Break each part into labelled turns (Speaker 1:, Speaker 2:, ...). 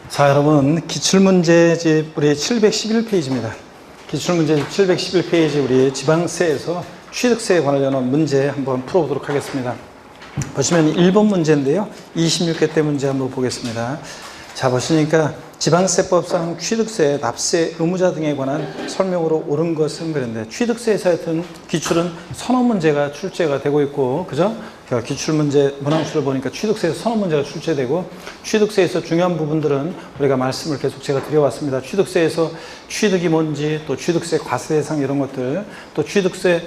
Speaker 1: 자, 여러분, 기출문제집 우리 711페이지입니다. 기출문제집 711페이지 우리 지방세에서 취득세에 관련한 문제 한번 풀어보도록 하겠습니다. 보시면 1번 문제인데요. 26회 때 문제 한번 보겠습니다. 자, 보시니까 지방세법상 취득세, 납세, 의무자 등에 관한 설명으로 옳은 것은 그런데 취득세에서 하여튼 기출은 서너 문제가 출제가 되고 있고, 그죠? 기출문제 문항수를 보니까 취득세에서 서너 문제가 출제되고, 취득세에서 중요한 부분들은 우리가 말씀을 계속 제가 드려왔습니다. 취득세에서 취득이 뭔지, 또 취득세 과세 대상 이런 것들, 또 취득세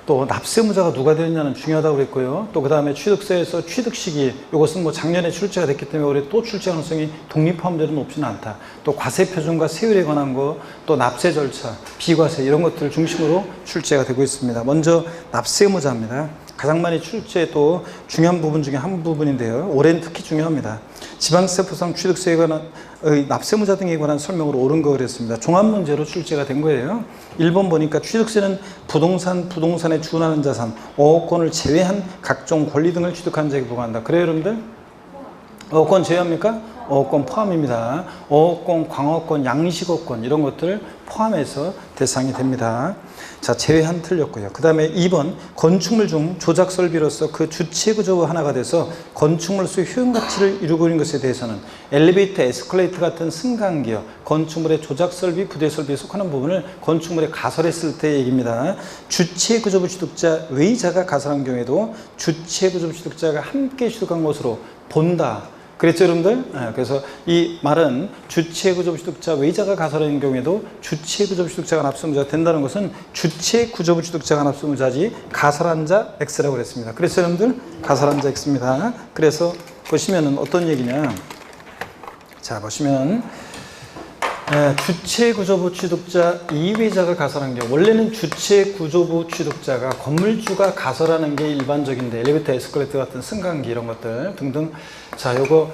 Speaker 1: 또 납세의무자가 누가 되느냐는 중요하다고 그랬고요. 또 그 다음에 취득세에서 취득 시기, 이것은 뭐 작년에 출제가 됐기 때문에 올해 또 출제 가능성이 독립화함대로 높지는 않다. 또 과세 표준과 세율에 관한 거, 또 납세 절차, 비과세 이런 것들 중심으로 출제가 되고 있습니다. 먼저 납세의무자입니다. 가장 많이 출제 또 중요한 부분 중에 한 부분인데요. 올해는 특히 중요합니다. 지방세법상 취득세에 관한 납세의무자 등에 관한 설명으로 옳은 거 그랬습니다. 종합문제로 출제가 된 거예요. 1번 보니까 취득세는 부동산에 준하는 자산, 5억권을 제외한 각종 권리 등을 취득한 자에게 부과한다. 그래요, 여러분들? 5억권 제외합니까? 5억권 포함입니다. 5억권, 광어권, 양식어권 이런 것들 포함해서 대상이 됩니다. 자, 제외한 틀렸고요. 그 다음에 2번 건축물 중 조작 설비로서 그 주체 구조 하나가 돼서 건축물로서의 효용 가치를 이루고 있는 것에 대해서는 엘리베이터, 에스컬레이터 같은 승강기어, 건축물의 조작 설비, 부대 설비에 속하는 부분을 건축물에 가설했을 때 얘기입니다. 주체 구조부 취득자, 외자가 가설한 경우에도 주체 구조부 취득자가 함께 취득한 것으로 본다. 그랬죠, 여러분들? 그래서 이 말은 주체구조부 취득자 외자가 가설한 경우에도 주체구조부 취득자가 납세의무자가 된다는 것은 주체구조부 취득자가 납세의무자지 가설한 자 X라고 그랬습니다. 그래서 여러분들 가설한 자 X입니다. 그래서 보시면은 어떤 얘기냐? 자, 보시면 주체구조부 취득자 이외자가 가설한 경우, 원래는 주체구조부 취득자가 건물주가 가설하는 게 일반적인데, 엘리베이터, 에스컬레이터 같은 승강기 이런 것들 등등, 자, 요거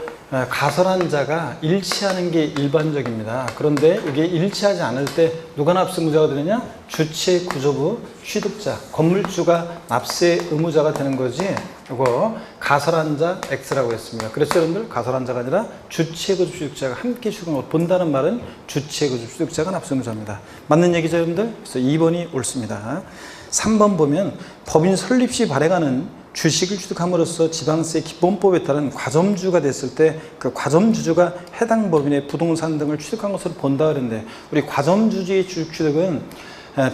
Speaker 1: 가설한 자가 일치하는 게 일반적입니다. 그런데 이게 일치하지 않을 때 누가 납세의무자가 되느냐? 주체구조부 취득자, 건물주가 납세의무자가 되는 거지. 이거 가설한 자 X라고 했습니다. 그래서 여러분들 가설한 자가 아니라 주체구조부 취득자가 함께 취득을 본다는 말은 주체구조부 취득자가 납세의무자입니다. 맞는 얘기죠, 여러분들? 그래서 2번이 옳습니다. 3번 보면 법인 설립 시 발행하는 주식을 취득함으로써 지방세 기본법에 따른 과점주가 됐을 때 그 과점주주가 해당 법인의 부동산 등을 취득한 것으로 본다 그랬는데, 우리 과점주주의 주식 취득은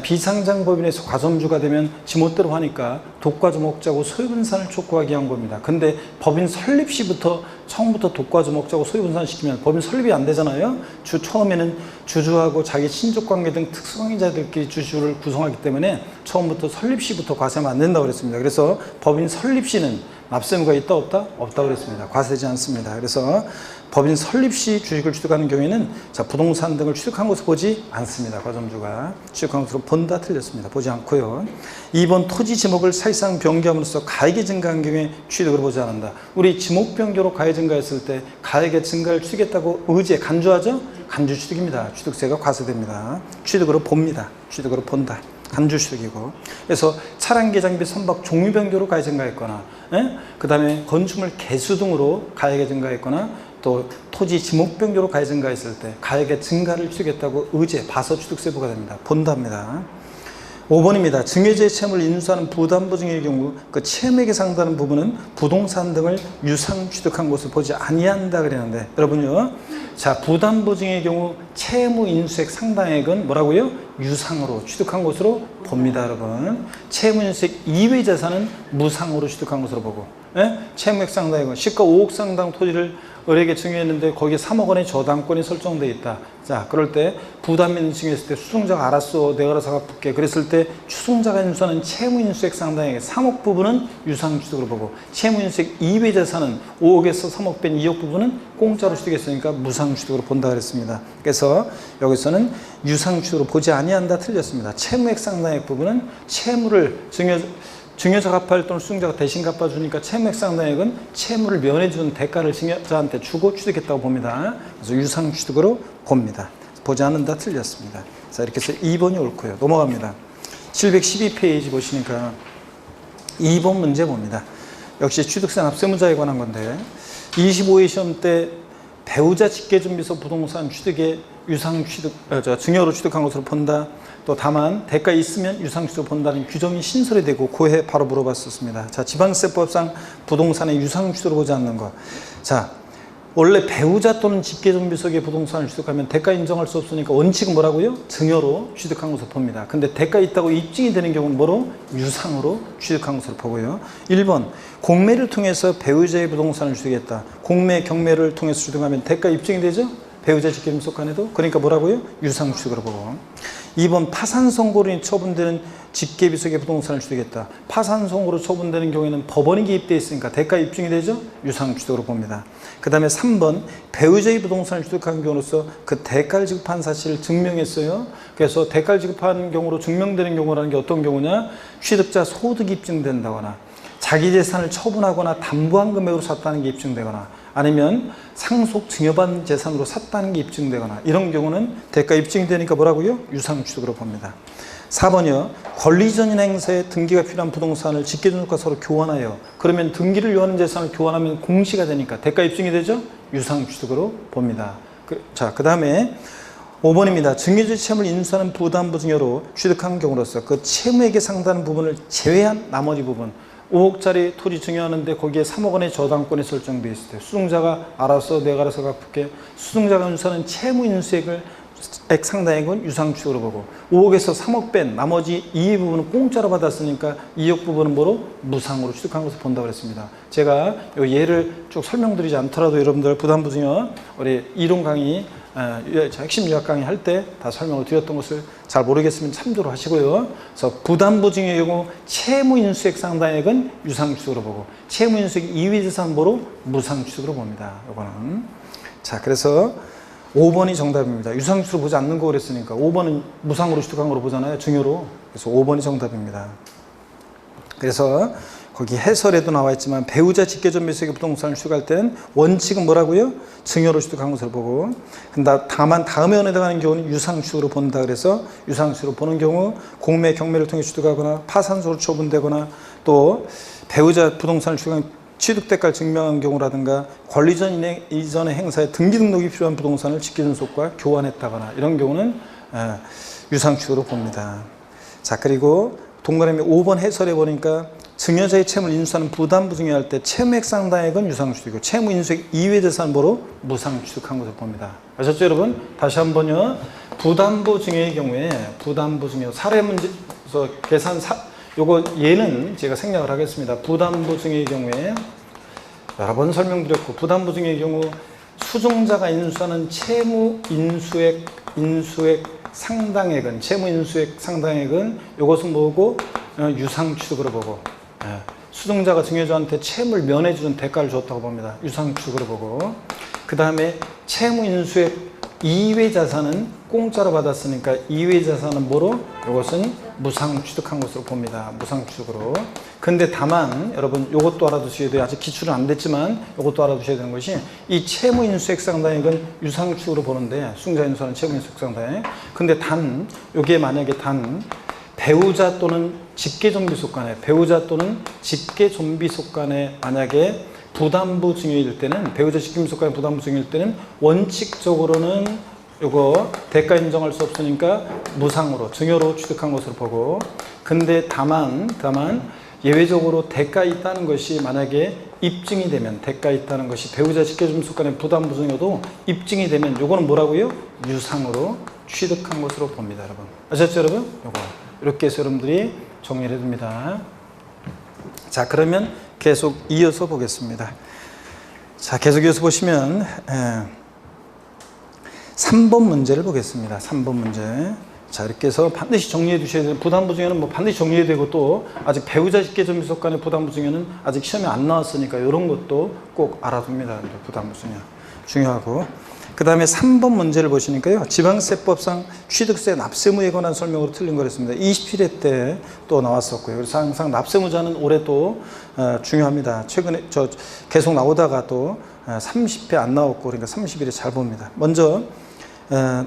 Speaker 1: 비상장 법인에서 과점주가 되면 지멋대로 하니까 독과점목자고 소유분산을 촉구하기 위한 겁니다. 근데 법인 설립 시부터 처음부터 독과점목자고 소유분산 시키면 법인 설립이 안 되잖아요. 처음에는 주주하고 자기 친족관계 등 특수관계자들끼리 주주를 구성하기 때문에 처음부터 설립 시부터 과세하면 안 된다고 그랬습니다. 그래서 법인 설립 시는 납세의무가 있다 없다? 없다고 그랬습니다. 과세되지 않습니다. 그래서 법인 설립 시 주식을 취득하는 경우에는 자, 부동산 등을 취득한 것을 보지 않습니다. 과점주가 취득한 것으로 본다 틀렸습니다. 보지 않고요. 2번 토지 지목을 사실상 변경함으로써 가액이 증가한 경우에 취득을 보지 않는다. 우리 지목 변경으로 가액 증가했을 때 가액의 증가를 취득했다고 의지에 간주하죠? 간주 취득입니다. 취득세가 과세됩니다. 취득으로 봅니다. 취득으로 본다. 간주 취득이고. 그래서 차량 개장비 선박 종류 변경으로 가액 증가했거나, 그 다음에 건축물 개수 등으로 가액이 증가했거나, 또 토지 지목 변경으로 가액 증가했을 때 가액의 증가를 취득했다고 의지해 봐서 취득세 부과됩니다. 본답니다. 5번입니다. 증여죄 채무를 인수하는 부담보증의 경우 그 채무액에 상당하는 부분은 부동산 등을 유상 취득한 것을 보지 아니한다 그랬는데, 여러분요, 자, 부담보증의 경우 채무 인수액 상당액은 뭐라고요? 유상으로 취득한 것으로 봅니다, 여러분. 채무 인수액 이외 재산은 무상으로 취득한 것으로 보고, 채무액 상당액은 시가 5억 상당 토지를 을에게 증여했는데 거기에 3억 원의 저당권이 설정되어 있다. 자, 그럴 때 부담인 증여했을 때 수송자가 알았어, 내가 알아서 갚을게. 그랬을 때 추송자가 인수하는 채무인수액 상당액 3억 부분은 유상취득으로 보고, 채무인수액 이외 재산은 5억에서 3억 뺀 2억 부분은 공짜로 취득했으니까 무상취득으로 본다 그랬습니다. 그래서 여기서는 유상취득으로 보지 아니한다 틀렸습니다. 채무액 상당액 부분은 채무를 증여자가 갚아야 할 돈을 수증자가 대신 갚아주니까 채무액 상당액은 채무를 면해준 대가를 증여자한테 주고 취득했다고 봅니다. 그래서 유상취득으로 봅니다. 보지 않는다 틀렸습니다. 자, 이렇게 해서 2번이 옳고요. 넘어갑니다. 712페이지 보시니까 2번 문제 봅니다. 역시 취득세 납세의무자에 관한 건데, 25회 시험 때 배우자 직계준비소 부동산 취득에 증여로 취득한 것으로 본다. 또 다만 대가 있으면 유상 취득 본다는 규정이 신설이 되고 고해 바로 물어봤었습니다. 자, 지방세법상 부동산의 유상 취득을 보지 않는 것. 자, 원래 배우자 또는 직계존비속의 부동산을 취득하면 대가 인정할 수 없으니까 원칙은 뭐라고요? 증여로 취득한 것으로 봅니다. 근데 대가 있다고 입증이 되는 경우는 뭐로? 유상으로 취득한 것으로 보고요. 1번 공매를 통해서 배우자의 부동산을 취득했다. 공매, 경매를 통해서 취득하면 대가 입증이 되죠? 배우자 직계존비속 간에도. 그러니까 뭐라고요? 유상 취득으로 보고. 2번 파산 선고로 처분되는 직계비속의 부동산을 취득했다. 파산 선고로 처분되는 경우에는 법원이 개입되어 있으니까 대가 입증이 되죠? 유상 취득으로 봅니다. 그 다음에 3번 배우자의 부동산을 취득한 경우로서 그 대가를 지급한 사실을 증명했어요. 그래서 대가를 지급한 경우로 증명되는 경우라는 게 어떤 경우냐? 취득자 소득이 입증된다거나 자기 재산을 처분하거나 담보한 금액으로 샀다는 게 입증되거나 아니면 상속 증여받은 재산으로 샀다는 게 입증되거나 이런 경우는 대가 입증이 되니까 뭐라고요? 유상 취득으로 봅니다. 4번이요. 권리전인 행사에 등기가 필요한 부동산을 직계존속과 서로 교환하여 그러면 등기를 요하는 재산을 교환하면 공시가 되니까 대가 입증이 되죠? 유상 취득으로 봅니다. 그 다음에 5번입니다. 증여죄 채무를 인수하는 부담부 증여로 취득한 경우로서 그 채무액에 상당한 부분을 제외한 나머지 부분 5억짜리 토지 증여하는데 거기에 3억 원의 저당권이 설정되어 있을 때 수증자가 알아서 내가 알아서 갚을게 수증자가 인수하는 채무 인수액을 상당액은 유상 취득으로 보고 5억에서 3억 뺀 나머지 2의 부분은 공짜로 받았으니까 2억 부분은 뭐로? 무상으로 취득한 것을 본다고 그랬습니다. 제가 이 예를 쭉 설명드리지 않더라도 여러분들 부담부 증여 우리 이론 강의 핵심 요약 강의 할 때 다 설명을 드렸던 것을 잘 모르겠으면 참조를 하시고요. 그래서 부담부 증여의 경우 채무 인수액 상당액은 유상 취득으로 보고 채무 인수액 이외 재산 뭐로? 무상 취득으로 봅니다. 이거는 자 그래서 5번이 정답입니다. 유상 취득으로 보지 않는 거 그랬으니까 5번은 무상으로 취득한 거로 보잖아요. 증여로. 그래서 5번이 정답입니다. 그래서 거기 해설에도 나와 있지만 배우자 직계존비속의 부동산을 취득할 때는 원칙은 뭐라고요? 증여로 취득한 것으로 보고 다만 다음에 해당하는 경우는 유상 취득으로 본다. 그래서 유상 취득으로 보는 경우 공매, 경매를 통해 취득하거나 파산소로 처분되거나 또 배우자 부동산을 취득한 취득대가를 증명한 경우라든가 권리전 이전의 행사에 등기 등록이 필요한 부동산을 직계존속과 교환했다거나 이런 경우는 유상 취득으로 봅니다. 자 그리고 동그라미 5번 해설해 보니까 증여자의 채무를 인수하는 부담부 증여할 때 채무액 상당액은 유상 취득이고 채무 인수액 이외 재산 뭐로? 무상 취득한 것을 봅니다. 아셨죠 여러분? 다시 한번요. 부담부 증여의 경우에 부담부 증여 사례 문제에서 요거 얘는 제가 생략을 하겠습니다. 부담부 증여의 경우에 여러 번 설명드렸고 부담부 증여의 경우 수증자가 인수하는 채무 인수액 상당액은 채무 인수액 상당액은 이것은 뭐고 유상 취득으로 보고 수증자가 증여자한테 채무를 면해주는 대가를 줬다고 봅니다. 유상 취득으로 보고 그 다음에 채무 인수액 이외 자산은 공짜로 받았으니까 이외 자산은 뭐로? 이것은 무상 취득한 것으로 봅니다. 무상 취득으로. 근데 다만 여러분 이것도 알아두셔야 돼요. 아직 기출은 안 됐지만 이것도 알아두셔야 되는 것이 이 채무 인수액 상당액은 유상 취득으로 보는데 수증자 인수하는 채무 인수액 상당액. 근데 이게 만약에 배우자 또는 직계존비속 간에 만약에 부담부 증여일 때는 배우자 직계존비속 간의 부담부 증여일 때는 원칙적으로는 요거 대가 인정할 수 없으니까 무상으로 증여로 취득한 것으로 보고 근데 다만 예외적으로 대가 있다는 것이 만약에 입증이 되면 대가 있다는 것이 배우자 직계존비속 간의 부담부 증여도 입증이 되면 요거는 뭐라고요? 유상으로 취득한 것으로 봅니다. 여러분 아셨죠 여러분? 요거 이렇게 해서 여러분들이 정리를 해둡니다. 자 그러면 계속 이어서 보겠습니다. 자 계속 이어서 보시면 3번 문제를 보겠습니다. 3번 문제. 자 이렇게 해서 반드시 정리해 두셔야 돼요. 부담부 증여는 반드시 정리해야 되고 또 아직 배우자 직계존비속 간의 부담부 증여는 아직 시험에 안 나왔으니까 이런 것도 꼭 알아둡니다. 부담부 증여 중요하고 그 다음에 3번 문제를 보시니까요. 지방세법상 취득세 납세무에 관한 설명으로 틀린 거랬습니다. 27회 때 또 나왔었고요. 그래서 항상 납세무자는 올해 또 중요합니다. 최근에 계속 나오다가 또 30회 안 나왔고 그러니까 30일에 잘 봅니다. 먼저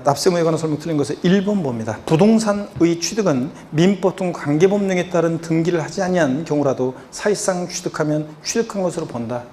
Speaker 1: 납세무에 관한 설명 틀린 것은 1번 봅니다. 부동산의 취득은 민법 등 관계법령에 따른 등기를 하지 아니한 경우라도 사실상 취득하면 취득한 것으로 본다.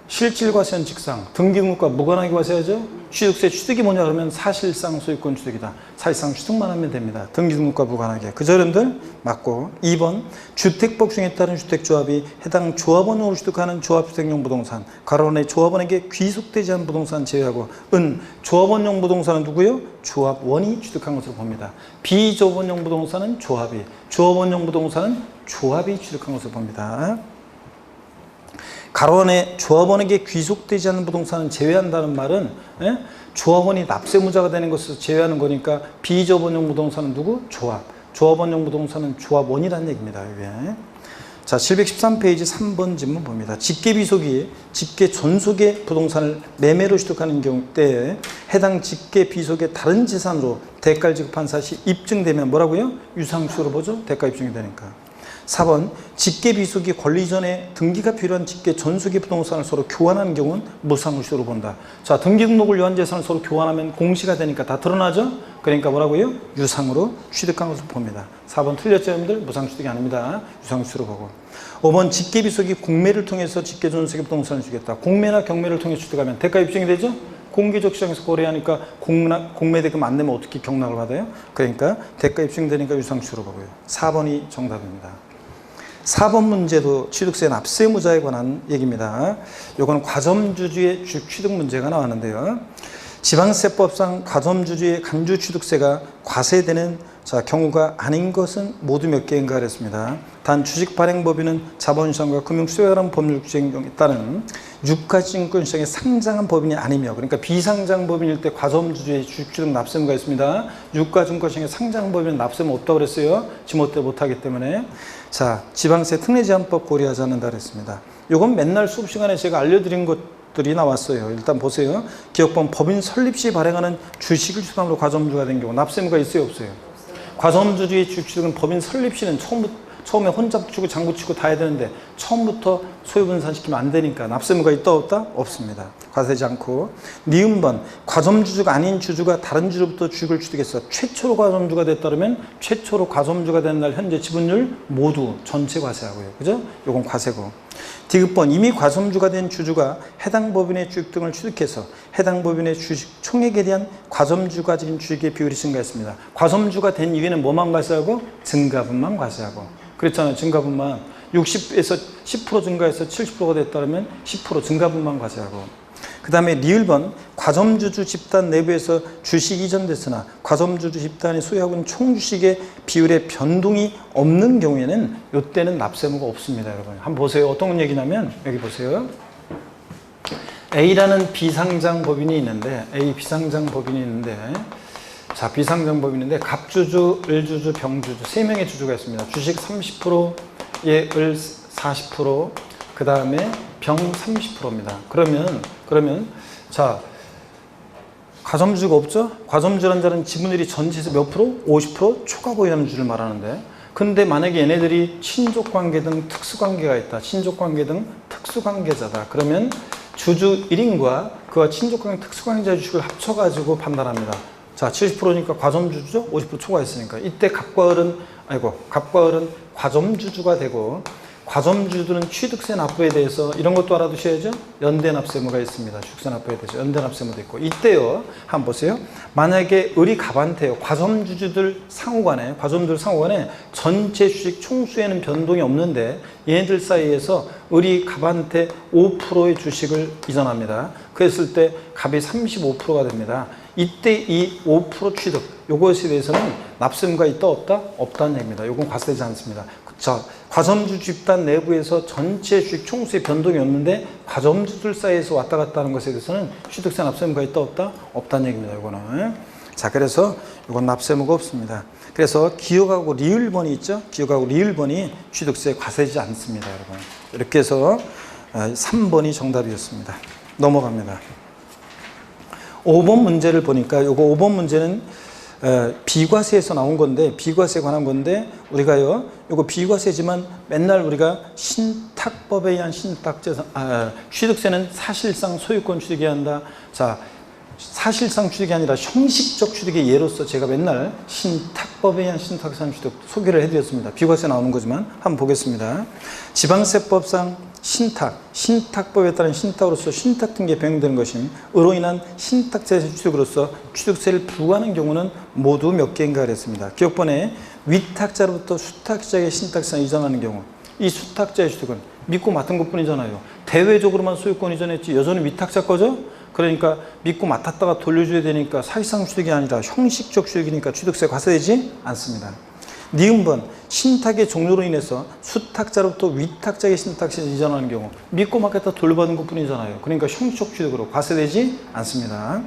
Speaker 1: 실질과세는 직상, 등기등록과 무관하게 과세하죠. 취득세 취득이 뭐냐 그러면 사실상 소유권 취득이다. 사실상 취득만 하면 됩니다. 등기등록과 무관하게. 그죠 여러분들? 맞고. 2번 주택법 중에 따른 주택조합이 해당 조합원으로 취득하는 조합주택용 부동산 가로원의 조합원에게 귀속되지 않은 부동산 제외하고 은 조합원용 부동산은 누구요? 조합원이 취득한 것으로 봅니다. 비조합원용 부동산은 조합이, 조합원용 부동산은 조합이 취득한 것으로 봅니다. 가로원의 조합원에게 귀속되지 않는 부동산은 제외한다는 말은 조합원이 납세무자가 되는 것을 제외하는 거니까 비조합원용 부동산은 누구? 조합. 조합원용 부동산은 조합원이라는 얘기입니다. 이게. 자, 713페이지 3번 질문 봅니다. 직계비속이 직계존속의 부동산을 매매로 취득하는 경우 때 해당 직계비속의 다른 재산으로 대가를 지급한 사실이 입증되면 뭐라고요? 유상수로 보죠. 대가 입증이 되니까. 4번 직계비속이 권리 이전에 등기가 필요한 직계존속의 부동산을 서로 교환하는 경우는 무상수로 본다. 자, 등기등록을 위한 재산을 서로 교환하면 공시가 되니까 다 드러나죠? 그러니까 뭐라고요? 유상으로 취득한 것으로 봅니다. 4번 틀렸죠 여러분들? 무상취득이 아닙니다. 유상수로 보고. 5번 직계비속이 공매를 통해서 직계존속의 부동산을 주겠다. 공매나 경매를 통해 취득하면 대가 입증이 되죠? 공개적 시장에서 거래하니까 공매 대금 안 내면 어떻게 경락을 받아요? 그러니까 대가 입증되니까 유상수로 보고요. 4번이 정답입니다. 4번 문제도 취득세 납세무자에 관한 얘기입니다. 요거는 과점주주의 취득 문제가 나왔는데요. 지방세법상 과점주주의 간주취득세가 과세되는 경우가 아닌 것은 모두 몇 개인가 그랬습니다. 단 주식발행법인은 자본시장과 금융수요에 관한 법률 규정에 따른 유가증권시장에 상장한 법인이 아니며 그러니까 비상장법인일 때 과점주주의 주식취득 납세무가 있습니다. 유가증권시장에 상장한 법인은 납세무 없다고 그랬어요. 지멋대로 못하기 때문에. 자, 지방세 특례제한법 고려하지 않는다 그랬습니다. 요건 맨날 수업 시간에 제가 알려드린 것들이 나왔어요. 일단 보세요. 기업법 법인 설립 시 발행하는 주식을 추가함으로 과점주가 된 경우 납세무가 있어요 없어요? 과점주주의 주식은 법인 설립 시는 처음에 혼자 붙이고 장 붙이고 다 해야 되는데 처음부터 소유분산시키면 안 되니까 납세무가 있다 없다? 없습니다. 과세되지 않고. 니은번 과점주주가 아닌 주주가 다른 주주로부터 주식을 취득해서 최초로 과점주가 됐다면 최초로 과점주가 된 날 현재 지분율 모두 전체 과세하고요. 그죠? 요건 과세고. 디귿번 이미 과점주가 된 주주가 해당 법인의 주식 등을 취득해서 해당 법인의 주식 총액에 대한 과점주가 가진 주식의 비율이 증가했습니다. 과점주가 된 이후에는 뭐만 과세하고? 증가분만 과세하고. 그렇잖아요. 증가분만 60에서 10% 증가해서 70%가 됐다면 10% 증가분만 과세하고. 그 다음에 리을번 과점주주 집단 내부에서 주식이 이전됐으나 과점주주 집단이 소유하고 있는 총주식의 비율의 변동이 없는 경우에는 이때는 납세무가 없습니다. 여러분 한번 보세요. 어떤 얘기냐면 여기 보세요. A라는 비상장 법인이 있는데 A 비상장 법인이 있는데 자, 비상장 법인인데 갑주주, 을주주, 병주주 3명의 주주가 있습니다. 주식 30%에 을 40%, 그 다음에 병 30%입니다. 그러면 자, 과점주가 없죠? 과점주라는 자는 지분율이 전체에서 몇 프로? 50% 초과 보유하는 주를 말하는데 근데 만약에 얘네들이 친족관계 등 특수관계가 있다. 친족관계 등 특수관계자다. 그러면 주주 1인과 그와 친족관계 특수관계자의 주식을 합쳐가지고 판단합니다. 자, 70%니까 과점주주죠? 50% 초과했으니까. 이때 갑과 을은 과점주주가 되고 과점주주들은 취득세 납부에 대해서 이런 것도 알아두셔야죠. 연대납세무가 있습니다. 취득세 납부에 대해서 연대납세무도 있고. 이때요. 한번 보세요. 만약에 을이 갑한테요. 과점주주들 상호간에 전체 주식 총수에는 변동이 없는데 얘네들 사이에서 을이 갑한테 5%의 주식을 이전합니다. 그랬을 때 갑이 35%가 됩니다. 이때 이 5% 취득 요것에 대해서는 납세무가 있다 없다? 없다는 얘기입니다. 요건 과세되지 않습니다. 자, 과점주 집단 내부에서 전체 주식 총수의 변동이 없는데 과점주들 사이에서 왔다 갔다 하는 것에 대해서는 취득세 납세무가 있다 없다? 없다는 얘기입니다. 요거는. 자, 그래서 요건 납세무가 없습니다. 그래서 기억하고 리을번이 있죠? 기억하고 리을번이 취득세 과세되지 않습니다. 여러분. 이렇게 해서 3번이 정답이었습니다. 넘어갑니다. 5번 문제를 보니까 요거 5번 문제는 비과세에서 나온 건데 비과세에 관한 건데 우리가요 요거 비과세지만 맨날 우리가 신탁법에 의한 신탁재산 취득세는 사실상 소유권 취득해야 한다. 자, 사실상 취득이 아니라 형식적 취득의 예로서 제가 맨날 신탁 주택법에 의한 신탁산 취득 소개를 해드렸습니다. 비과세 나오는 거지만 한번 보겠습니다. 지방세법상 신탁법에 따른 신탁으로서 신탁 등기에 변경되는 것임 으로 인한 신탁자의 취득으로서 취득세를 부과하는 경우는 모두 몇 개인가 그랬습니다. 기억번에 위탁자로부터 수탁자에게 신탁세를 이전하는 경우 이 수탁자의 취득은 믿고 맡은 것뿐이잖아요. 대외적으로만 소유권 이전했지 여전히 위탁자 거죠? 그러니까 믿고 맡았다가 돌려줘야 되니까 사실상 취득이 아니라 형식적 취득이니까 취득세 과세되지 않습니다. 니은번 신탁의 종료로 인해서 수탁자로부터 위탁자에게 신탁세를 이전하는 경우 믿고 맡겼다 돌려받은 것뿐이잖아요. 그러니까 형식적 취득으로 과세되지 않습니다.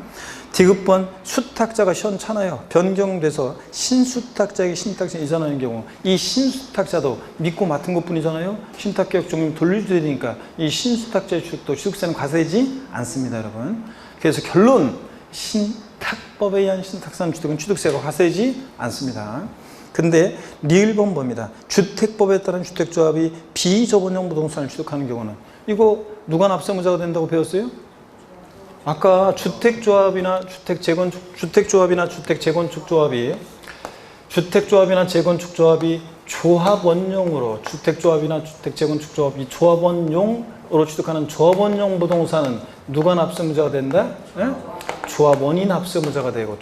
Speaker 1: 디귿번 수탁자가 시원찮아요. 변경돼서 신수탁자에게 신탁세 이전하는 경우 이 신수탁자도 믿고 맡은 것뿐이잖아요. 신탁계약 종료 돌려줘야 되니까 이 신수탁자의 취득도 취득세는 과세되지 않습니다, 여러분. 그래서 결론 신탁법에 의한 신탁산 취득은 취득세가 과세되지 않습니다. 근데 리을번 봅니다. 주택법에 따른 주택조합이 비저번용 부동산을 취득하는 경우는 이거 누가 납세무자가 된다고 배웠어요? 아까 주택조합이나 주택재건축조합이 조합원용으로 주택조합이나 주택재건축조합이 조합원용으로 취득하는 조합원용 부동산은 누가 납세무자가 된다? 예? 조합원이 납세무자가 되고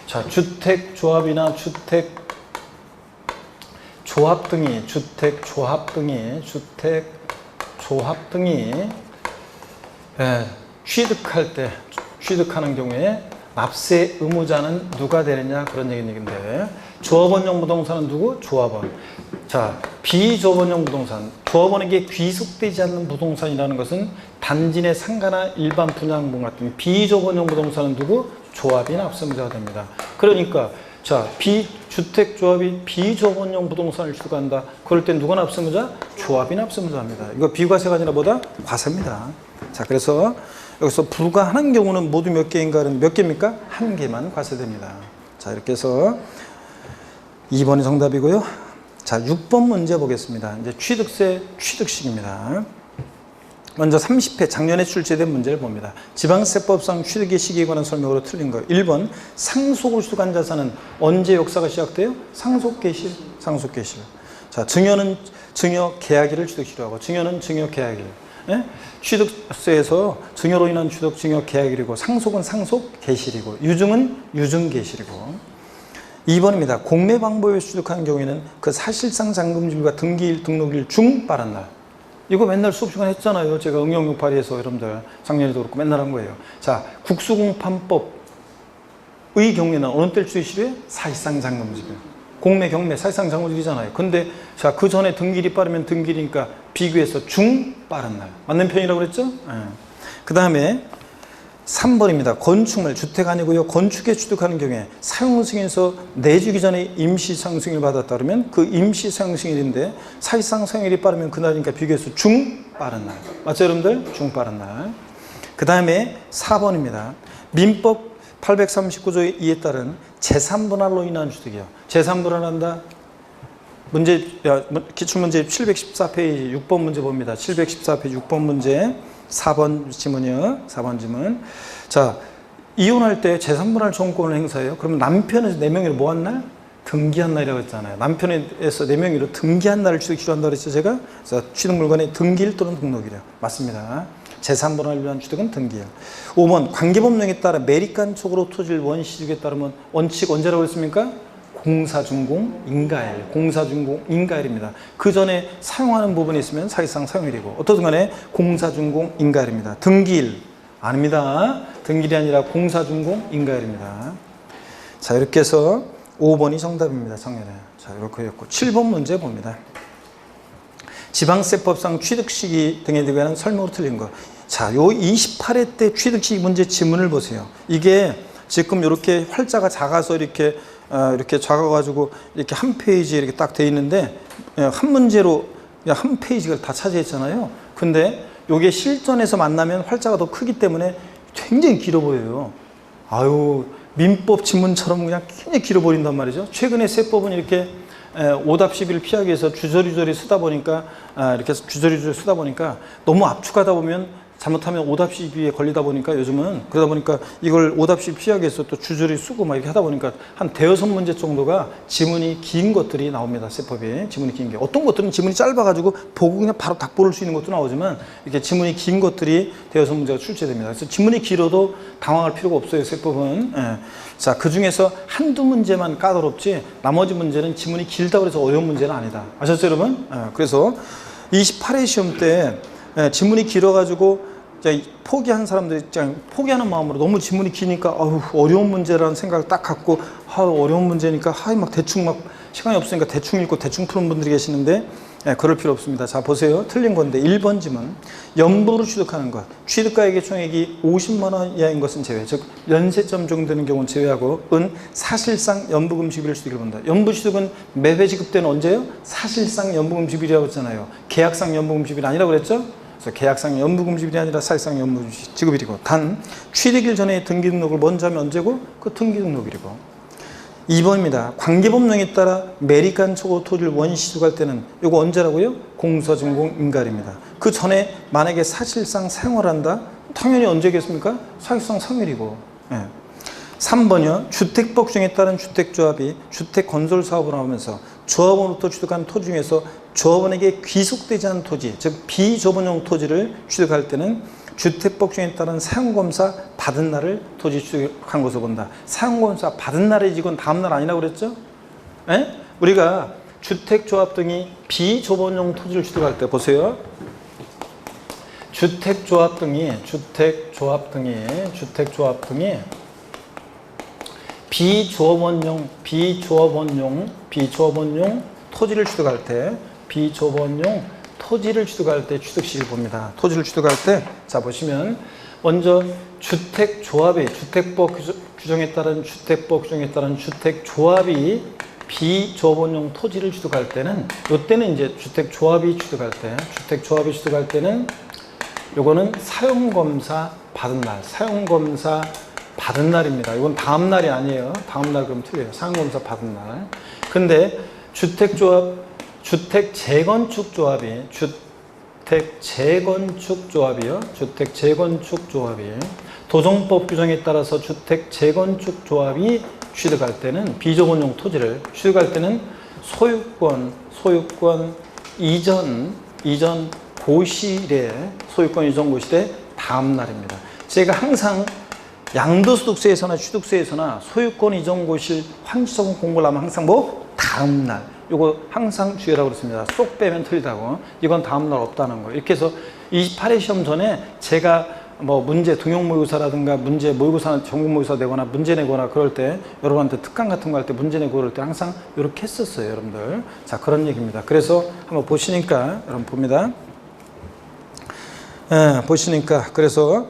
Speaker 1: 자, 주택조합이나 주택조합 등이 취득하는 경우에 납세 의무자는 누가 되느냐 그런 얘기인데 조합원용 부동산은 누구? 조합원. 자, 비조합원용 부동산. 조합원에게 귀속되지 않는 부동산이라는 것은 단지 내 상가나 일반 분양분 같은 비조합원용 부동산은 누구? 조합이 납세무자가 됩니다. 그러니까 자, 주택조합이 비조합원용 부동산을 취득한다. 그럴 땐 누가 납세무자? 조합이 납세무자입니다. 이거 비과세가 아니라 뭐다? 과세입니다. 자, 그래서 여기서 불과하는 경우는 모두 몇 개인가? 몇 개입니까? 한 개만 과세됩니다. 자, 이렇게 해서 2번이 정답이고요. 자, 6번 문제 보겠습니다. 이제 취득세 취득식입니다. 먼저 30회 작년에 출제된 문제를 봅니다. 지방세법상 취득의 시기에 관한 설명으로 틀린 거. 1번 상속을 취득한 자산은 언제 역사가 시작돼요? 상속개시. 자, 증여는 증여계약일을 취득시효하고 증여는 증여계약일. 예? 취득세에서 증여로 인한 취득 증여계약일이고 상속은 상속개실이고 유증은 유증개실이고 2번입니다. 공매 방법에 취득한 경우에는 그 사실상 잔금지일과 등기일 등록일 중 빠른 날. 이거 맨날 수업 시간에 했잖아요. 제가 응용용 발의해서 여러분들 작년에도 그렇고 맨날 한 거예요. 자, 국수공판법의 경우에는 어느 때를 취득시효해? 사실상 잔금지일. 공매, 경매, 사실상 잔금지일이잖아요. 근데 자, 그 전에 등기일이 빠르면 등기일이니까 비교해서 중 빠른 날. 맞는 편이라고 그랬죠? 네. 그 다음에 3번입니다. 건축물, 주택 아니고요. 건축에 취득하는 경우에 사용승인에서 내주기 전에 임시사용승인을 받았다 그러면 그 임시사용승인인데 사실상 사용일이 빠르면 그날이니까 비교해서 중 빠른 날. 맞죠, 여러분들? 중 빠른 날. 그 다음에 4번입니다. 민법 839조 2에 따른 재산분할로 인한 취득이요. 재산분할한다. 문제, 기출문제 714페이지 6번 문제 봅니다. 714페이지 6번 문제 4번 지문이요. 4번 지문. 자, 이혼할 때 재산분할 정권을 행사해요. 그러면 남편에서 4명이로 뭐 한 날? 등기한 날이라고 했잖아요. 남편에서 4명이로 등기한 날을 취득시효한다고 했죠, 제가? 그래서 취득물건의 등기일 또는 등록일이요. 맞습니다. 재산분할을 위한 취득은 등기일. 5번 관계법령에 따라 매립간촉으로 토지를 원시주기에 따르면 원칙 언제라고 했습니까? 공사준공 인가일입니다. 그 전에 사용하는 부분이 있으면 사실상 사용일이고 어떻든 간에 공사준공 인가일입니다. 등기일 아닙니다. 등기일이 아니라 공사준공 인가일입니다. 자, 이렇게 해서 5번이 정답입니다. 작년에. 자, 이렇게 했고 7번 문제 봅니다. 지방세법상 취득시기 등에 대한 설명으로 틀린 거. 자, 요 28회 때 취득시기 문제 지문을 보세요. 이게 지금 이렇게 활자가 작아서 이렇게 작아가지고 이렇게 한 페이지에 이렇게 딱 돼 있는데 한 문제로 한 페이지가 다 차지했잖아요. 근데 이게 실전에서 만나면 활자가 더 크기 때문에 굉장히 길어 보여요. 아유, 민법 지문처럼 그냥 굉장히 길어 보인단 말이죠. 최근에 세법은 이렇게 오답 시비를 피하기 위해서 주저리주저리 쓰다 보니까 너무 압축하다 보면 잘못하면 오답시비에 걸리다 보니까 요즘은 그러다 보니까 이걸 오답시 피하기 위해서 또 주저리 쓰고 막 이렇게 하다 보니까 한 대여섯 문제 정도가 지문이 긴 것들이 나옵니다. 세법에 지문이 긴 게. 어떤 것들은 지문이 짧아가지고 보고 그냥 바로 딱 보를 수 있는 것도 나오지만 이렇게 지문이 긴 것들이 대여섯 문제가 출제됩니다. 그래서 지문이 길어도 당황할 필요가 없어요. 세법은. 예. 자, 그 중에서 한두 문제만 까다롭지 나머지 문제는 지문이 길다고 해서 어려운 문제는 아니다. 아셨죠, 여러분? 예. 그래서 28회 시험 때 지문이 길어가지고 포기한 사람들이 포기하는 마음으로 너무 지문이 기니까 어려운 문제라는 생각을 딱 갖고 어려운 문제니까 막 대충 막 시간이 없으니까 대충 읽고 대충 푸는 분들이 계시는데 그럴 필요 없습니다. 자, 보세요. 틀린 건데 1번 지문. 연부로 취득하는 것. 취득가액의 총액이 50만 원 이하인 것은 제외. 즉 연세점 정도 되는 경우는 제외하고 은 사실상 연부금지비를 취득을 본다. 연부취득은 매회 지급되는 언제요? 사실상 연부금지비라고 했잖아요. 계약상 연부금지비는 아니라고 그랬죠? 그래서 계약상 연부금지비이 아니라 사실상 연부지급일이고 단 취득일 전에 등기등록을 먼저 하면 언제고? 그 등기등록일이고 2번입니다. 관계법령에 따라 매립간 초고 토지를 원시 취득할 때는 이거 언제라고요? 공사준공 인가입니다. 그 전에 만약에 사실상 사용을 당연히 언제겠습니까? 사실상 상일이고. 3번이요. 주택법정에 따른 주택조합이 주택건설사업을 하면서 조합원으로부터 취득한 토지 중에서 조합원에게 귀속되지 않은 토지, 즉 비조합원용 토지를 취득할 때는 주택법정에 따른 사용검사 받은 날을 토지 취득한 것으로 본다. 사용검사 받은 날이지 이건 다음 날 아니라고 그랬죠? 에? 우리가 주택조합 등이 비조합원용 토지를 취득할 때 보세요. 주택조합 등이 비조합원용 토지를 취득할 때 취득시를 봅니다. 토지를 취득할 때, 자, 보시면, 먼저 주택법 규정에 따른 주택조합이 비조합원용 토지를 취득할 때는, 요때는 이제 주택조합이 취득할 때는, 요거는 사용검사 받은 날입니다. 이건 다음 날이 아니에요. 다음 날 그럼 틀려요. 사용검사 받은 날. 근데 주택재건축조합이 도정법 규정에 따라서 주택재건축조합이 취득할 때는 비조합원용 토지를 취득할 때는 소유권 이전 고실의 다음 날입니다. 제가 항상 양도소득세에서나 취득세에서나 소유권 이전 고실 환수처분 공고를 하면 항상 다음 날. 요거 항상 주의하라고 그랬습니다. 쏙 빼면 틀리다고. 이건 다음 날 없다는 거. 이렇게 해서 28회 시험 전에 제가 문제 등용 모의고사라든가 문제 모의고사 전국 모의고사 내거나 문제 내거나 그럴 때 여러분한테 특강 같은 거 할 때 문제 내고 그럴 때 항상 이렇게 했었어요, 여러분들. 자, 그런 얘기입니다. 그래서 한번 보시니까 여러분 봅니다. 보시니까 그래서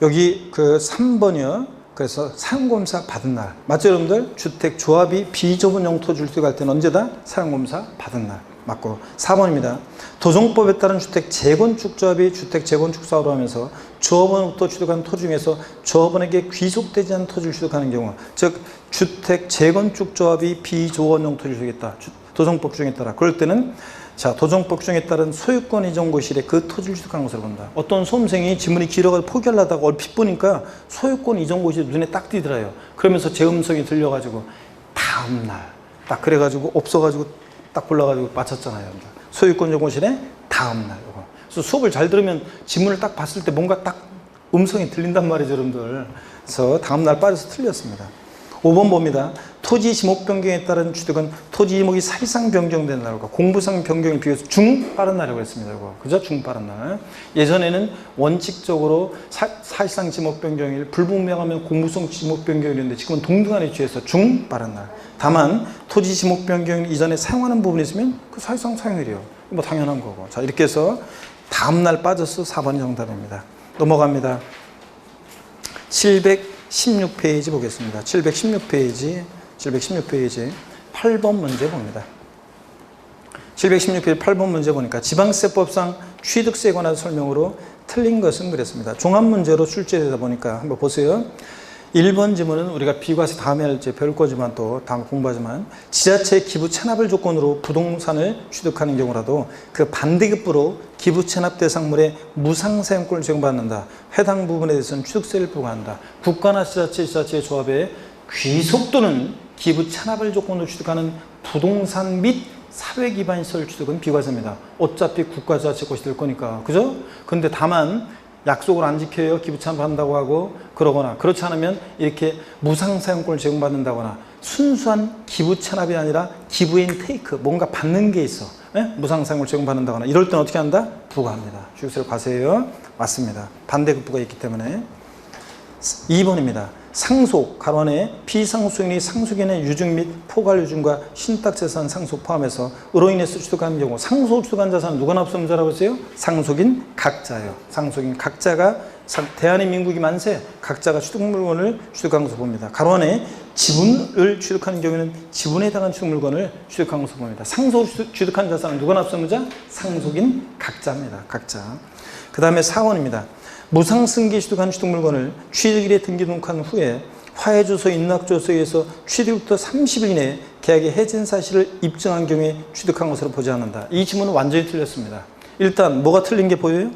Speaker 1: 여기 그 3번이요. 그래서 사용검사 받은 날. 맞죠, 여러분들? 주택조합이 비조합원용 토지를 취득할 때는 언제다? 사용검사 받은 날. 맞고. 4번입니다. 도정법에 따른 주택재건축조합이 주택재건축사업을 하면서 조합원으로부터 취득한 토지 중에서 조합원에게 귀속되지 않은 토지를 취득하는 경우, 즉 주택재건축조합이 비조합원용 토지를 취득했다. 도정법 규정에 따라. 그럴 때는 자, 도정법 규정에 따른 소유권 이전 고실에 그 토지를 취득하는 것으로 본다. 어떤 수험생이 지문이 길어가지고 포기하려다가 얼핏 보니까 소유권 이전 고실이 눈에 딱 띄더라요. 그러면서 제 음성이 들려가지고 다음날 딱 그래가지고 없어가지고 딱 골라가지고 맞췄잖아요. 소유권 이전 고실에 다음날. 그래서 수업을 잘 들으면 지문을 딱 봤을 때 뭔가 딱 음성이 들린단 말이죠, 여러분들. 그래서 다음날 빠져서 틀렸습니다. 5번 봅니다. 토지 지목 변경에 따른 취득은 토지 지목이 사실상 변경된 날과 공부상 변경에 비해서 중빠른 날이라고 했습니다. 이거. 그죠? 중빠른 날. 예전에는 원칙적으로 사실상 지목 변경일, 불분명하면 공부성 지목 변경일인데 지금은 동등한에 취해서 중빠른 날. 다만 토지 지목 변경 이전에 사용하는 부분이 있으면 그 사실상 사용일이요. 당연한 거고. 자, 이렇게 해서 다음 날 빠져서 4번 정답입니다. 넘어갑니다. 716페이지 보겠습니다. 716페이지 8번 문제 봅니다. 716페이지 8번 문제 보니까 지방세법상 취득세에 관한 설명으로 틀린 것은 그랬습니다. 종합문제로 출제되다 보니까 한번 보세요. 1번 지문은 우리가 비과세 다음에 할지 배울 거지만 또 다음 공부하지만 지자체 기부 체납을 조건으로 부동산을 취득하는 경우라도 그 반대급부로 기부 체납 대상물의 무상 사용권을 제공받는다. 해당 부분에 대해서는 취득세를 부과한다. 국가나 지자체, 지자체 조합의 귀속 또는 기부 체납을 조건으로 취득하는 부동산 및 사회 기반 시설 취득은 비과세입니다. 어차피 국가 지자체 것이 될 거니까. 그죠? 근데 다만 약속을 안 지켜요. 기부 체납한다고 하고 그러거나 그렇지 않으면 이렇게 무상 사용권을 제공받는다거나 순수한 기부 체납이 아니라 기부 인 테이크 뭔가 받는 게 있어. 네? 무상 사용을 제공받는다거나 이럴 때는 어떻게 한다? 부과합니다. 취득세를 과세해요. 맞습니다. 반대급부가 있기 때문에. 2번입니다. 상속, 가로안에 비상속인이 상속인의 유증 및 포괄 유증과 신탁재산 상속 포함해서 으로 인해서 취득하는 경우 상속 취득한 자산은 누가 납세의무자라고 했어요? 상속인 각자예요. 상속인 각자가 대한민국이 만세 각자가 취득물건을 취득한 것으로 봅니다. 가로안에 지분을 취득하는 경우에는 지분에 해당한 취득물건을 취득한 것으로 봅니다. 상속 취득한 자산은 누가 납세의무자? 상속인 각자입니다. 각자. 그 다음에 4번입니다. 무상승계 취득한 취득물건을 취득일에 등기 등록한 후에 화해조서, 인락조서에 의해서 취득부터 30일 이내에 계약의 해진 사실을 입증한 경우에 취득한 것으로 보지 않는다. 이 지문은 완전히 틀렸습니다. 일단 뭐가 틀린 게 보여요?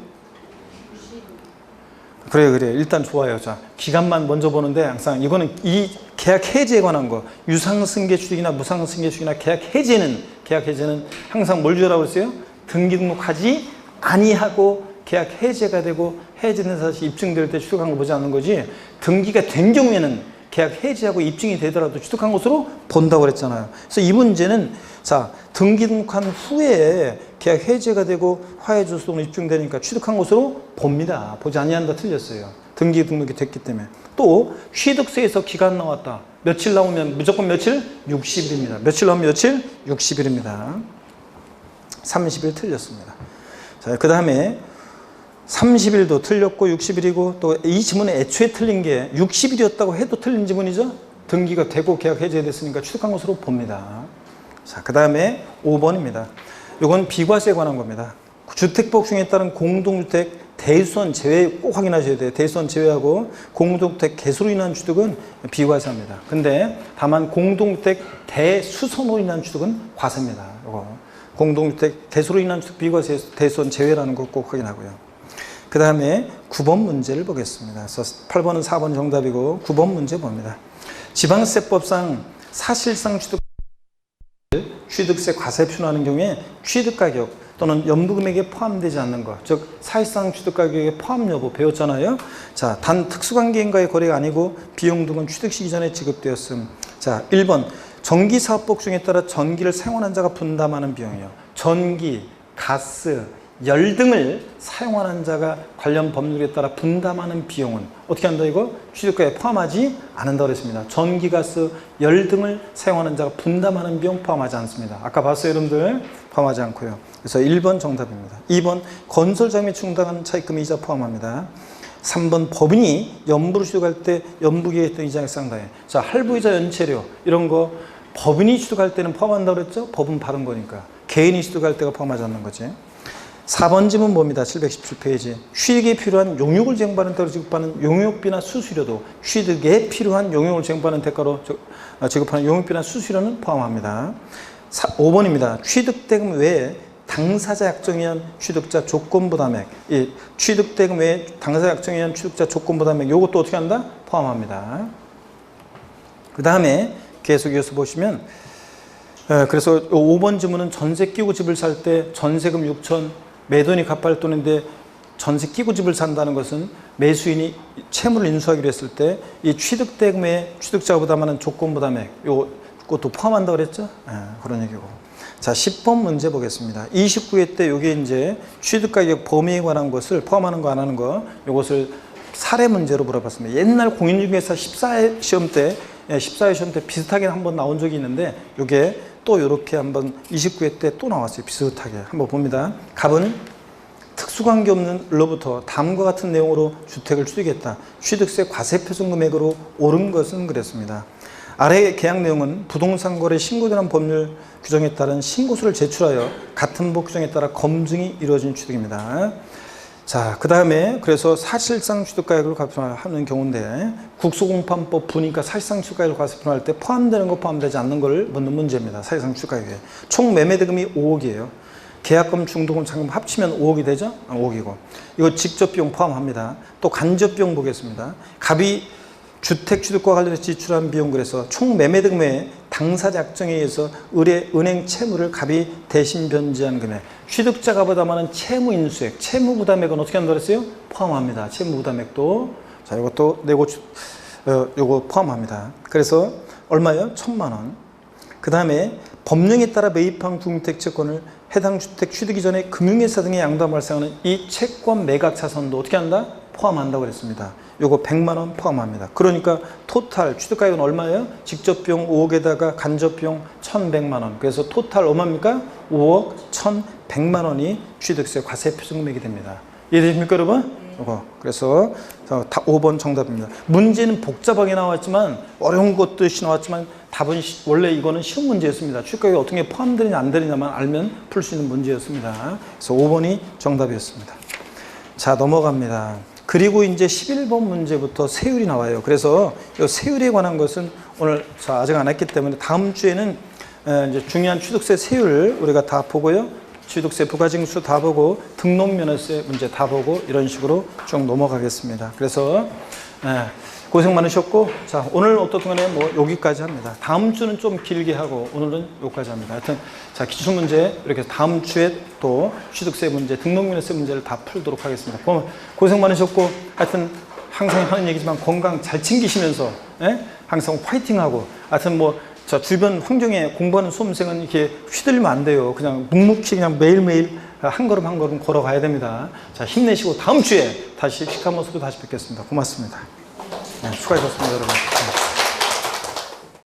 Speaker 1: 그래 일단 좋아요. 자, 기간만 먼저 보는데 항상 이거는 이 계약 해지에 관한 거 유상승계 취득이나 무상승계 취득이나 계약 해제는 항상 뭘 주라고 그랬어요? 등기 등록하지 아니하고 계약 해제가 되고 해제된 사실이 입증될 때 취득한 걸 보지 않는 거지 등기가 된 경우에는 계약 해지하고 입증이 되더라도 취득한 것으로 본다고 그랬잖아요. 그래서 이 문제는 자 등기 등록한 후에 계약 해제가 되고 화해조서 등으로 입증되니까 취득한 것으로 봅니다. 보지 아니한다 틀렸어요. 등기 등록이 됐기 때문에. 또 취득세에서 기간 나왔다. 며칠 나오면 무조건 며칠? 60일입니다. 며칠 나오면 며칠? 60일입니다. 30일 틀렸습니다. 자, 그 다음에 30일도 틀렸고 60일이고 또 이 지문에 애초에 틀린 게 60일이었다고 해도 틀린 지문이죠. 등기가 되고 계약 해제됐으니까 취득한 것으로 봅니다. 자, 그 다음에 5번입니다. 이건 비과세에 관한 겁니다. 주택법중에 따른 공동주택 대수원 제외 꼭 확인하셔야 돼요. 대수원 제외하고 공동주택 개수로 인한 취득은 비과세입니다. 근데 다만 공동주택 대수선으로 인한 취득은 과세입니다. 이거 공동주택 개수로 인한 취득 비과세 대수원 제외라는 거 꼭 확인하고요. 그 다음에 9번 문제를 보겠습니다. 그래서 8번은 4번 정답이고 9번 문제 봅니다. 지방세법상 사실상 취득세 과세 표현하는 경우에 취득가격 또는 연부금액에 포함되지 않는 것, 즉 사실상 취득가격의 포함 여부 배웠잖아요. 자, 단 특수관계인과의 거래가 아니고 비용 등은 취득 시기 전에 지급되었음. 자, 1번 전기사업법 중에 따라 전기를 사용하는 자가 분담하는 비용이요. 전기, 가스, 열 등을 사용하는 자가 관련 법률에 따라 분담하는 비용은 어떻게 한다 이거? 취득가에 포함하지 않는다고 했습니다. 전기, 가스, 열 등을 사용하는 자가 분담하는 비용 포함하지 않습니다. 아까 봤어요 여러분들? 포함하지 않고요. 그래서 1번 정답입니다. 2번 건설장비 충당한 차입금 이자 포함합니다. 3번 법인이 연부를 취득할 때 연부기에 있던 이자액 상당해. 자, 할부이자 연체료 이런 거 법인이 취득할 때는 포함한다고 그랬죠? 법은 바른 거니까. 개인이 취득할 때가 포함하지 않는 거지. 4번 지문 봅니다. 717페이지. 취득에 필요한 용역을 제공받는 대가로 지급하는 용역비나 수수료도 취득에 필요한 용역을 제공받는 대가로 지급하는 용역비나 수수료는 포함합니다. 5번입니다. 취득대금 외에 당사자 약정에 의한 취득자 조건부담액. 이 취득대금 외에 당사자 약정에 의한 취득자 조건부담액 이것도 어떻게 한다? 포함합니다. 그 다음에 계속 이어서 보시면 그래서 5번 지문은 전세 끼고 집을 살 때 전세금 6천 매도인이 갚아야 할 돈인데 전세 끼고 집을 산다는 것은 매수인이 채무를 인수하기로 했을 때 이 취득대금에 취득자가 부담하는 조건부담액 이것도 포함한다고 그랬죠? 그런 얘기고. 자, 10번 문제 보겠습니다. 29회 때 이게 이제 취득가격 범위에 관한 것을 포함하는 거 안 하는 거 이것을 사례 문제로 물어봤습니다. 옛날 공인중개사 14회 시험 때 비슷하게 한번 나온 적이 있는데 이게 또 이렇게 한번 29회 때 또 나왔어요. 비슷하게 한번 봅니다. 갑은 특수관계 없는 로부터 다음과 같은 내용으로 주택을 취득했다. 취득세 과세 표준 금액으로 옳은 것은 그랬습니다. 아래 계약 내용은 부동산 거래 신고되는 법률 규정에 따른 신고서를 제출하여 같은 법 규정에 따라 검증이 이루어진 취득입니다. 자, 그 다음에 그래서 사실상 취득가액을 과세하는 경우인데 국소공판법 부니까 사실상 취득가액을 과세할 때 포함되는 거 포함되지 않는 걸 묻는 문제입니다. 사실상 취득가액에 총 매매대금이 5억이에요. 계약금, 중도금, 잔금 합치면 5억이 되죠? 5억이고 이거 직접 비용 포함합니다. 또 간접 비용 보겠습니다. 갑이 주택 취득과 관련해서 지출한 비용 그래서 총 매매대금에 당사자 약정에 의해서 은행 채무를 갑이 대신 변제한 금액 취득자가 부담하는 채무 인수액, 채무 부담액은 어떻게 한다고 했어요? 포함합니다. 채무 부담액도 자 이것도 내고 요거 포함합니다. 그래서 얼마예요? 1,000만 원. 그 다음에 법령에 따라 매입한 국민주택 채권을 해당 주택 취득 이전에 금융회사 등의 양도가 발생하는 이 채권 매각 차선도 어떻게 한다? 포함한다고 그랬습니다. 요거 100만 원 포함합니다. 그러니까 토탈 취득가액은 얼마예요? 직접 비용 5억에다가 간접 비용 1,100만 원. 그래서 토탈 얼마입니까? 5억 1,100만 원이 취득세 과세 표준금액이 됩니다. 이해되십니까, 여러분? 요거. 그래서 다 5번 정답입니다. 문제는 복잡하게 나왔지만 어려운 것듯이 나왔지만 답은 원래 이거는 쉬운 문제였습니다. 취득가액이 어떻게 포함되느냐 안 되느냐만 알면 풀 수 있는 문제였습니다. 그래서 5번이 정답이었습니다. 자, 넘어갑니다. 그리고 이제 11번 문제부터 세율이 나와요. 그래서 이 세율에 관한 것은 오늘 아직 안 했기 때문에 다음 주에는 이제 중요한 취득세 세율 우리가 다 보고요. 취득세 부가징수 다 보고 등록면허세 문제 다 보고 이런 식으로 쭉 넘어가겠습니다. 그래서 고생 많으셨고 자 오늘 어떻든 간에 뭐 여기까지 합니다. 다음 주는 좀 길게 하고 오늘은 여기까지 합니다. 하여튼 자 기출문제 이렇게 다음 주에 또 취득세 문제 등록면허세 문제를 다 풀도록 하겠습니다. 고생 많으셨고 하여튼 항상 하는 얘기지만 건강 잘 챙기시면서 항상 화이팅하고 하여튼 뭐 자 주변 환경에 공부하는 수험생은 이렇게 휘둘리면 안 돼요. 그냥 묵묵히 그냥 매일매일 한 걸음 한 걸음 걸어가야 됩니다. 자 힘내시고 다음 주에 다시 씩한 모습으로 다시 뵙겠습니다. 고맙습니다. 수고하셨습니다, 여러분.